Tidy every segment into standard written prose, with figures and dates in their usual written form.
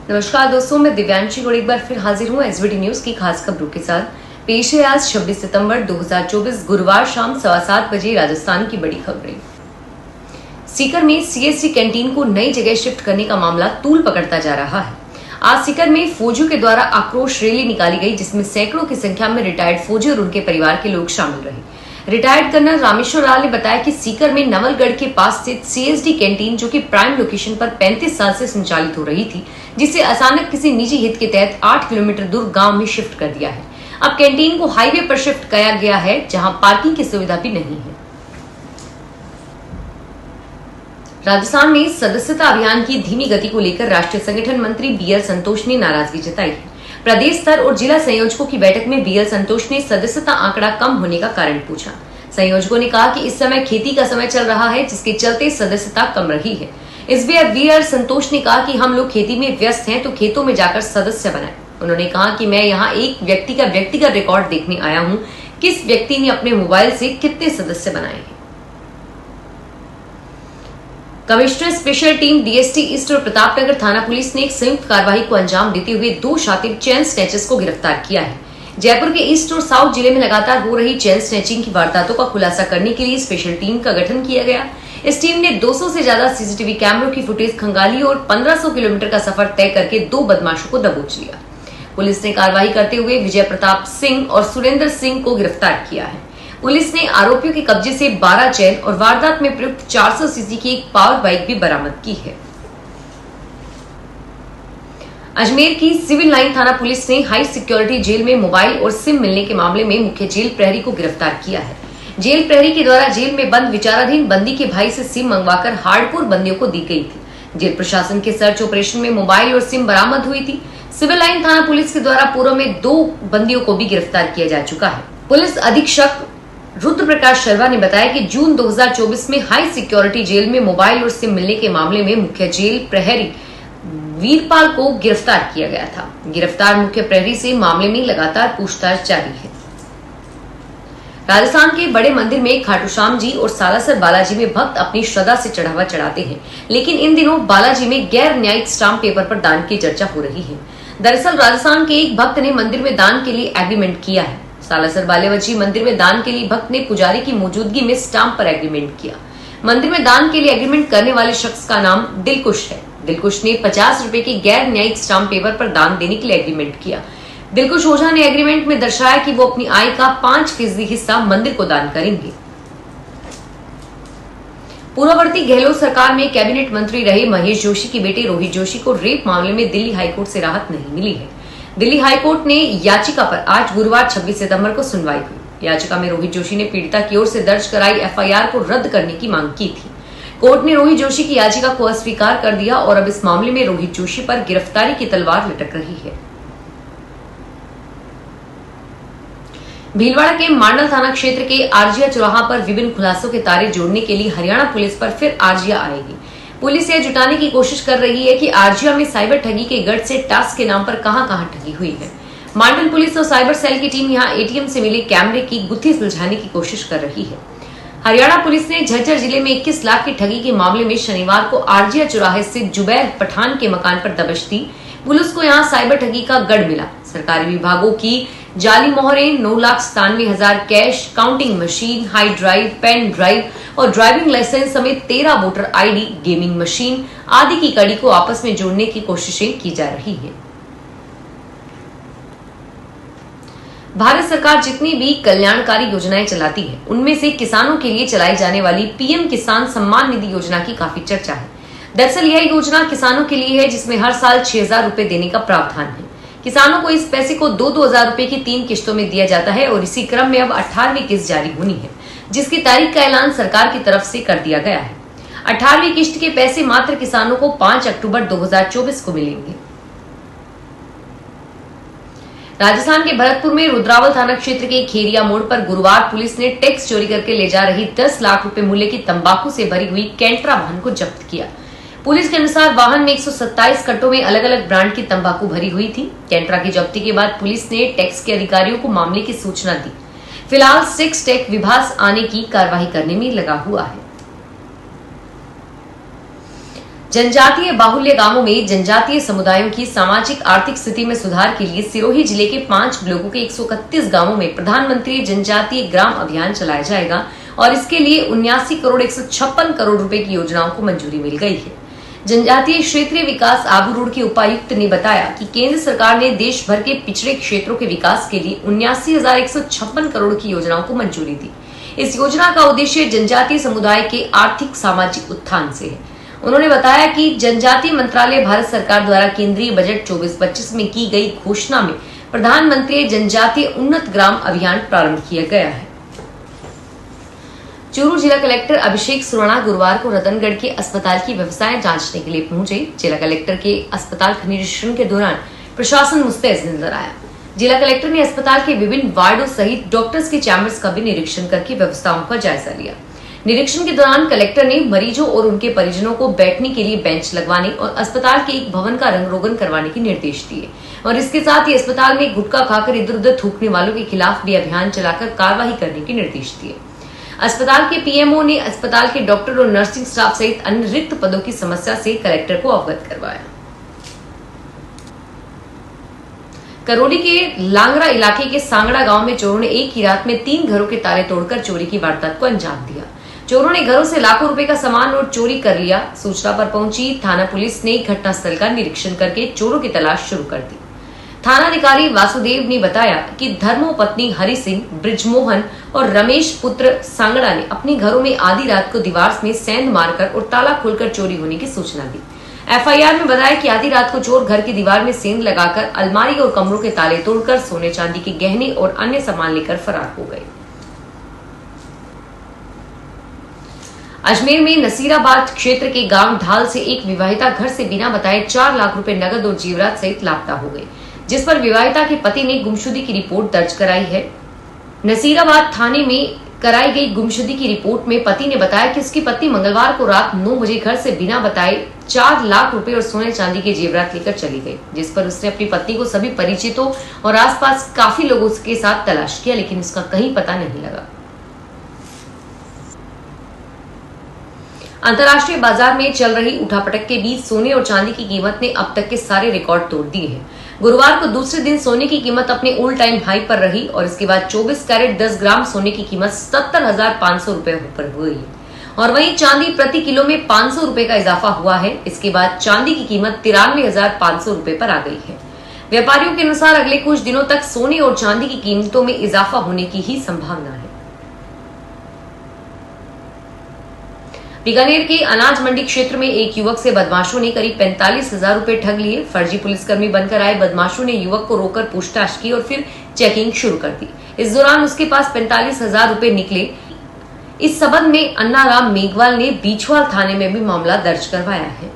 नमस्कार दोस्तों, मैं दिव्यांशी और एक बार फिर हाजिर हूँ एसबीटी न्यूज की खास खबरों के साथ। पेश है आज 26 सितंबर 2024 गुरुवार शाम 7:15 बजे राजस्थान की बड़ी खबरें। सीकर में सीएसडी कैंटीन को नई जगह शिफ्ट करने का मामला तूल पकड़ता जा रहा है। आज सीकर में फौजियों के द्वारा आक्रोश रैली निकाली गई, जिसमें सैकड़ों की संख्या में रिटायर्ड फौजी और उनके परिवार के लोग शामिल रहे। रिटायर्ड कर्नल रामेश्वर लाल ने बताया कि सीकर में नवलगढ़ के पास स्थित सीएसडी कैंटीन, जो कि प्राइम लोकेशन पर 35 साल से संचालित हो रही थी, जिसे अचानक किसी निजी हित के तहत 8 किलोमीटर दूर गांव में शिफ्ट कर दिया है। अब कैंटीन को हाईवे पर शिफ्ट किया गया है, जहां पार्किंग की सुविधा भी नहीं है। राजस्थान में सदस्यता अभियान की धीमी गति को लेकर राष्ट्रीय संगठन मंत्री बीएल संतोष ने नाराजगी जताई है। प्रदेश स्तर और जिला संयोजकों की बैठक में बीएल संतोष ने सदस्यता आंकड़ा कम होने का कारण पूछा। संयोजकों ने कहा कि इस समय खेती का समय चल रहा है, जिसके चलते सदस्यता कम रही है। इस बीच बीएल संतोष ने कहा कि हम लोग खेती में व्यस्त हैं, तो खेतों में जाकर सदस्य बनाएं। उन्होंने कहा कि मैं यहाँ एक व्यक्ति का व्यक्तिगत रिकॉर्ड देखने आया हूँ, किस व्यक्ति ने अपने मोबाइल से कितने सदस्य बनाए हैं। Commissioner special team DST east और प्रतापनगर थाना पुलिस ने एक संयुक्त कार्रवाई को अंजाम देते हुए 2 शातिर चेन स्नैचर्स को गिरफ्तार किया है। जयपुर के ईस्ट और साउथ जिले में लगातार हो रही चेन स्नैचिंग की वारदातों का खुलासा करने के लिए स्पेशल टीम का गठन किया गया। इस टीम ने 200 से ज्यादा सीसीटीवी कैमरों की फुटेज खंगाली और 1500 किलोमीटर का सफर तय करके 2 बदमाशों को दबोच लिया। पुलिस ने कार्रवाई करते हुए विजय प्रताप सिंह और सुरेंद्र सिंह को गिरफ्तार किया है। पुलिस ने आरोपियों के कब्जे से 12 चेन और वारदात में प्रयुक्त 400 सीसी की एक पावर बाइक भी बरामद की है। अजमेर की सिविल लाइन थाना पुलिस ने हाई सिक्योरिटी जेल में मोबाइल और सिम मिलने के मामले में मुख्य जेल प्रहरी को गिरफ्तार किया है। जेल प्रहरी के द्वारा जेल में बंद विचाराधीन बंदी के भाई से सिम मंगवाकर हार्डकोर बंदियों को दी गई थी। जेल प्रशासन के सर्च ऑपरेशन में मोबाइल और सिम बरामद हुई थी। सिविल लाइन थाना पुलिस के द्वारा पूर्व में 2 बंदियों को भी गिरफ्तार किया जा चुका है। पुलिस अधीक्षक रुद्र प्रकाश शर्मा ने बताया कि जून 2024 में हाई सिक्योरिटी जेल में मोबाइल और सिम मिलने के मामले में मुख्य जेल प्रहरी वीरपाल को गिरफ्तार किया गया था। गिरफ्तार मुख्य प्रहरी से मामले में लगातार पूछताछ जारी है। राजस्थान के बड़े मंदिर में खाटू श्याम जी और सालासर बालाजी में भक्त अपनी श्रद्धा से चढ़ावा चढ़ाते हैं, लेकिन इन दिनों बालाजी में गैर न्यायिक स्टाम्प पेपर पर दान की चर्चा हो रही है। दरअसल राजस्थान के एक भक्त ने मंदिर में दान के लिए एग्रीमेंट किया है। सालासर बालाजी मंदिर में दान के लिए भक्त ने पुजारी की मौजूदगी में स्टाम्प पर एग्रीमेंट किया। मंदिर में दान के लिए एग्रीमेंट करने वाले शख्स का नाम दिलकुश है। दिलकुश ने 50 रुपए के गैर न्यायिक स्टाम्प पेपर पर दान देने के लिए एग्रीमेंट किया। दिलकुश ओझा ने एग्रीमेंट में दर्शाया कि वो अपनी आय का 5% हिस्सा मंदिर को दान करेंगे। पूर्ववर्ती गहलोत सरकार में कैबिनेट मंत्री रहे महेश जोशी के बेटे रोहित जोशी को रेप मामले में दिल्ली हाईकोर्ट से राहत नहीं मिली है। दिल्ली हाईकोर्ट ने याचिका पर आज गुरुवार 26 सितंबर को सुनवाई हुई। याचिका में रोहित जोशी ने पीड़िता की ओर से दर्ज कराई एफआईआर को रद्द करने की मांग की थी। कोर्ट ने रोहित जोशी की याचिका को अस्वीकार कर दिया और अब इस मामले में रोहित जोशी पर गिरफ्तारी की तलवार लटक रही है। भीलवाड़ा के मांडल थाना क्षेत्र के आरजिया चौराहा पर विभिन्न खुलासों के तारे जोड़ने के लिए हरियाणा पुलिस पर फिर आरजिया आएगी। पुलिस यह जुटाने की कोशिश कर रही है कि आरजिया में साइबर ठगी के गढ़ से टास्क के नाम पर कहां-कहां ठगी हुई है। मांडल पुलिस और साइबर सेल की टीम यहां एटीएम से मिले कैमरे की गुत्थी सुलझाने की कोशिश कर रही है। हरियाणा पुलिस ने झज्जर जिले में 21 लाख की ठगी के मामले में शनिवार को आरजिया चौराहे से जुबैर पठान के मकान पर दबिश दी। पुलिस को यहां साइबर ठगी का गढ़ मिला। सरकारी विभागों की जाली मोहरें, 9,97,000 कैश, काउंटिंग मशीन, हाई ड्राइव, पेन ड्राइव और ड्राइविंग लाइसेंस समेत 13 वोटर आईडी, गेमिंग मशीन आदि की कड़ी को आपस में जोड़ने की कोशिशें की जा रही है। भारत सरकार जितनी भी कल्याणकारी योजनाएं चलाती है, उनमें से किसानों के लिए चलाई जाने वाली पीएम किसान सम्मान निधि योजना की काफी चर्चा है। दरअसल यह योजना किसानों के लिए है, जिसमें हर साल 6,000 रुपए देने का प्रावधान है। किसानों को इस पैसे को 2-2 हजार रुपए की 3 किश्तों में दिया जाता है और इसी क्रम में अब 18वीं किस्त जारी होनी है, जिसकी तारीख का ऐलान सरकार की तरफ से कर दिया गया है। 18वीं किश्त के पैसे मात्र किसानों को 5 अक्टूबर 2024 को मिलेंगे। राजस्थान के भरतपुर में रुद्रावल थाना क्षेत्र के खेरिया मोड़ पर गुरुवार पुलिस ने टैक्स चोरी करके ले जा रही 10 लाख रुपए मूल्य की तंबाकू से भरी हुई कैंट्रा वाहन को जब्त किया। पुलिस के अनुसार वाहन में 127 कट्टों में अलग अलग ब्रांड की तंबाकू भरी हुई थी। कैंट्रा की जब्ती के बाद पुलिस ने टैक्स के अधिकारियों को मामले की सूचना दी। फिलहाल 6 टैक्स विभाग आने की कार्रवाई करने में लगा हुआ है। जनजातीय बाहुल्य गांवों में जनजातीय समुदायों की सामाजिक आर्थिक स्थिति में सुधार के लिए सिरोही जिले के 5 ब्लॉकों के 131 गांवों में प्रधानमंत्री जनजातीय ग्राम अभियान चलाया जाएगा और इसके लिए 79 करोड़ 156 करोड़ रुपए की योजनाओं को मंजूरी मिल गई है। जनजातीय क्षेत्रीय विकास आबू रोड के उपायुक्त ने बताया कि केंद्र सरकार ने देश भर के पिछड़े क्षेत्रों के विकास के लिए 79,156 करोड़ की योजनाओं को मंजूरी दी। इस योजना का उद्देश्य जनजातीय समुदाय के आर्थिक सामाजिक उत्थान से है। उन्होंने बताया कि जनजातीय मंत्रालय भारत सरकार द्वारा केंद्रीय बजट 24-25 में की गई घोषणा में प्रधानमंत्री जनजातीय उन्नत ग्राम अभियान प्रारंभ किया गया है। चूरू जिला कलेक्टर अभिषेक सुराणा गुरुवार को रतनगढ़ के अस्पताल की व्यवस्थाएं जांचने के लिए पहुंचे। जिला कलेक्टर के अस्पताल का निरीक्षण के दौरान प्रशासन मुस्तैद नजर आया। जिला कलेक्टर ने अस्पताल के विभिन्न वार्डों सहित डॉक्टर्स के चैम्बर्स का भी निरीक्षण करके व्यवस्थाओं का जायजा लिया। निरीक्षण के दौरान कलेक्टर ने मरीजों और उनके परिजनों को बैठने के लिए बेंच लगवाने और अस्पताल के एक भवन का रंग रोगन करवाने के निर्देश दिए और इसके साथ ही अस्पताल में गुटखा खाकर इधर उधर थूकने वालों के खिलाफ भी अभियान चलाकर कार्रवाई करने के निर्देश दिए। अस्पताल के पीएमओ ने अस्पताल के डॉक्टर और नर्सिंग स्टाफ सहित अन्य रिक्त पदों की समस्या से कलेक्टर को अवगत करवाया। करौली के लांगरा इलाके के सांगड़ा गांव में चोरों ने एक ही रात में 3 घरों के ताले तोड़कर चोरी की वारदात को अंजाम दिया। चोरों ने घरों से लाखों रुपए का सामान और चोरी कर लिया। सूचना पर पहुंची थाना पुलिस ने घटनास्थल का निरीक्षण करके चोरों की तलाश शुरू कर दी। थानाधिकारी वासुदेव ने बताया कि धर्मो पत्नी हरि सिंह, ब्रिजमोहन और रमेश पुत्र सांगड़ा ने अपने घरों में आधी रात को दीवार में सेंध मारकर और ताला खोलकर चोरी होने की सूचना दी। एफआईआर में बताया कि आधी रात को चोर घर की दीवार में सेंध लगाकर अलमारी और कमरों के ताले तोड़कर सोने चांदी के गहने और अन्य सामान लेकर फरार हो गए। अजमेर में नसीराबाद क्षेत्र के गांव ढाल से एक विवाहिता घर से बिना बताए 4 लाख रुपए नगद और जेवरात सहित लापता हो गई, जिस पर विवाहिता के पति ने गुमशुदगी की रिपोर्ट दर्ज कराई है। नसीराबाद थाने में कराई गई गुमशुदगी की रिपोर्ट में पति ने बताया कि उसकी पत्नी मंगलवार को रात 9 बजे घर से बिना बताए 4 लाख रुपए और सोने चांदी के जेवरात लेकर चली गई, जिस पर उसने अपनी पत्नी को सभी परिचितों और आसपास काफी लोगों के साथ तलाश किया, लेकिन उसका कहीं पता नहीं लगा। अंतर्राष्ट्रीय बाजार में चल रही उठापटक के बीच सोने और चांदी की कीमत ने अब तक के सारे रिकॉर्ड तोड़ दिए हैं। गुरुवार को दूसरे दिन सोने की कीमत अपने ऑल टाइम हाई पर रही और इसके बाद 24 कैरेट 10 ग्राम सोने की कीमत 77,500 रुपए पर हुई है और वहीं चांदी प्रति किलो में 500 रुपए का इजाफा हुआ है। इसके बाद चांदी की कीमत 93,500 रुपए पर आ गई है। व्यापारियों के अनुसार अगले कुछ दिनों तक सोने और चांदी की कीमतों में इजाफा होने की ही संभावना है। बीकानेर के अनाज मंडी क्षेत्र में एक युवक से बदमाशों ने करीब 45,000 रुपए ठग लिए। फर्जी पुलिसकर्मी बनकर आए बदमाशों ने युवक को रोककर पूछताछ की और फिर चेकिंग शुरू कर दी। इस दौरान उसके पास 45,000 रुपए निकले। इस संबंध में अन्नाराम मेघवाल ने बीछवाल थाने में भी मामला दर्ज करवाया है।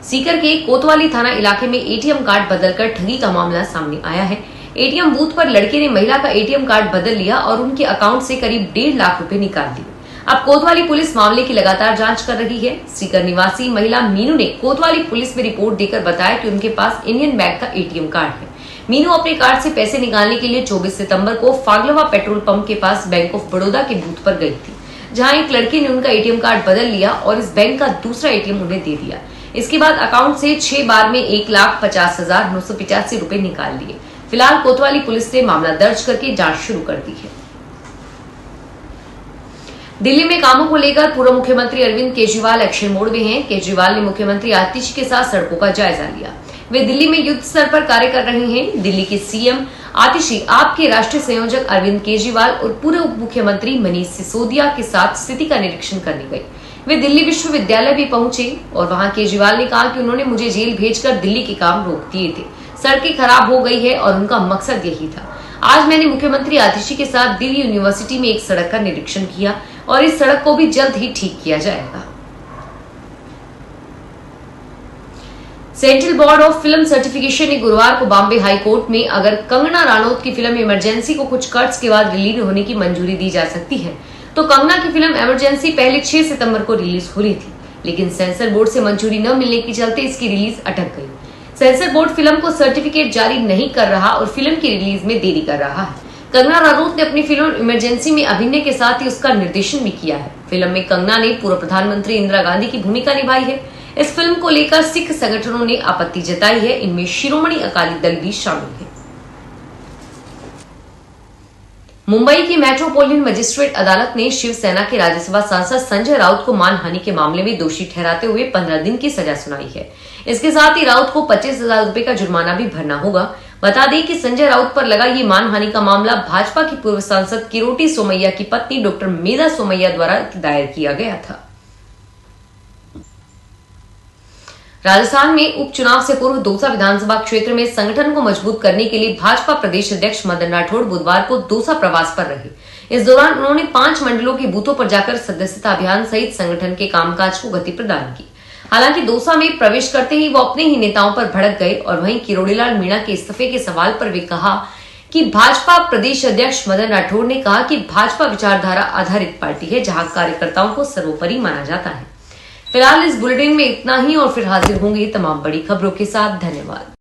सीकर के कोतवाली थाना इलाके में एटीएम कार्ड बदलकर ठगी का मामला सामने आया है। एटीएम बूथ पर लड़के ने महिला का एटीएम कार्ड बदल लिया और उनके अकाउंट से करीब 1.5 लाख रुपए निकाल लिए। अब कोतवाली पुलिस मामले की लगातार जांच कर रही है। सीकर निवासी महिला मीनू ने कोतवाली पुलिस में रिपोर्ट देकर बताया कि उनके पास इंडियन बैंक का एटीएम कार्ड है। मीनू अपने कार्ड से पैसे निकालने के लिए 24 सितंबर को फागलवा पेट्रोल पंप के पास बैंक ऑफ बड़ौदा के बूथ पर गई थी, जहां एक लड़के ने उनका एटीएम कार्ड बदल लिया और इस बैंक का दूसरा एटीएम उन्हें दे दिया। इसके बाद अकाउंट से 6 बार में 1,50,985 रुपए निकाल लिए। फिलहाल कोतवाली पुलिस ने मामला दर्ज करके जांच शुरू कर दी है। दिल्ली में कामों को लेकर पूर्व मुख्यमंत्री अरविंद केजरीवाल एक्शन मोड में हैं। केजरीवाल ने मुख्यमंत्री आतिशी के साथ सड़कों का जायजा लिया। वे दिल्ली में युद्ध स्तर पर कार्य कर रहे हैं। दिल्ली के सीएम आतिशी आप के राष्ट्रीय संयोजक अरविंद केजरीवाल और पूर्व उप मुख्यमंत्री मनीष सिसोदिया के साथ स्थिति का निरीक्षण करने गए। वे दिल्ली विश्वविद्यालय भी पहुंचे और वहां केजरीवाल ने कहा कि उन्होंने मुझे जेल भेजकर दिल्ली के काम रोक दिए थे। सड़कें खराब हो गई है और उनका मकसद यही था। आज मैंने मुख्यमंत्री आतिशी के साथ दिल्ली यूनिवर्सिटी में एक सड़क का निरीक्षण किया और इस सड़क को भी जल्द ही ठीक किया जाएगा। Central board of film certification ने गुरुवार को बॉम्बे हाई कोर्ट में अगर कंगना रनौत की फिल्म इमरजेंसी को कुछ कट्स के बाद रिलीज होने की मंजूरी दी जा सकती है, तो कंगना की फिल्म इमरजेंसी पहले 6 सितंबर को रिलीज हो रही थी, लेकिन सेंसर बोर्ड से मंजूरी न मिलने के चलते इसकी रिलीज अटक गई। सेंसर बोर्ड फिल्म को सर्टिफिकेट जारी नहीं कर रहा और फिल्म की रिलीज में देरी कर रहा है। कंगना रनौत ने अपनी फिल्म इमरजेंसी में अभिनय के साथ ही उसका निर्देशन भी किया है। फिल्म में कंगना ने पूर्व प्रधानमंत्री इंदिरा गांधी की भूमिका निभाई है। इस फिल्म को लेकर सिख संगठनों ने आपत्ति जताई है। इनमें शिरोमणि अकाली दल भी शामिल है। मुंबई की मेट्रोपॉलिटन मजिस्ट्रेट अदालत ने शिवसेना के राज्यसभा सांसद संजय राउत को मानहानि के मामले में दोषी ठहराते हुए 15 दिन की सजा सुनाई है। इसके साथ ही राउत को 25,000 रुपए का जुर्माना भी भरना होगा। बता दें कि संजय राउत पर लगा ये मानहानि का मामला भाजपा की पूर्व सांसद किरोड़ी सोमैया की पत्नी डॉक्टर मेधा सोमैया द्वारा दायर किया गया था। राजस्थान में उपचुनाव से पूर्व दौसा विधानसभा क्षेत्र में संगठन को मजबूत करने के लिए भाजपा प्रदेश अध्यक्ष मदन राठौड़ बुधवार को दौसा प्रवास पर रहे। इस दौरान उन्होंने 5 मंडलों के बूथों पर जाकर सदस्यता अभियान सहित संगठन के कामकाज को गति प्रदान की। हालांकि दौसा में प्रवेश करते ही वो अपने ही नेताओं पर भड़क गए और वहीं किरोड़ीलाल मीणा के इस्तीफे के सवाल पर वे कहा कि भाजपा प्रदेश अध्यक्ष मदन राठौड़ ने कहा कि भाजपा विचारधारा आधारित पार्टी है, जहां कार्यकर्ताओं को सर्वोपरि माना जाता है। फिलहाल इस बुलेटिन में इतना ही और फिर हाजिर होंगे तमाम बड़ी खबरों के साथ। धन्यवाद।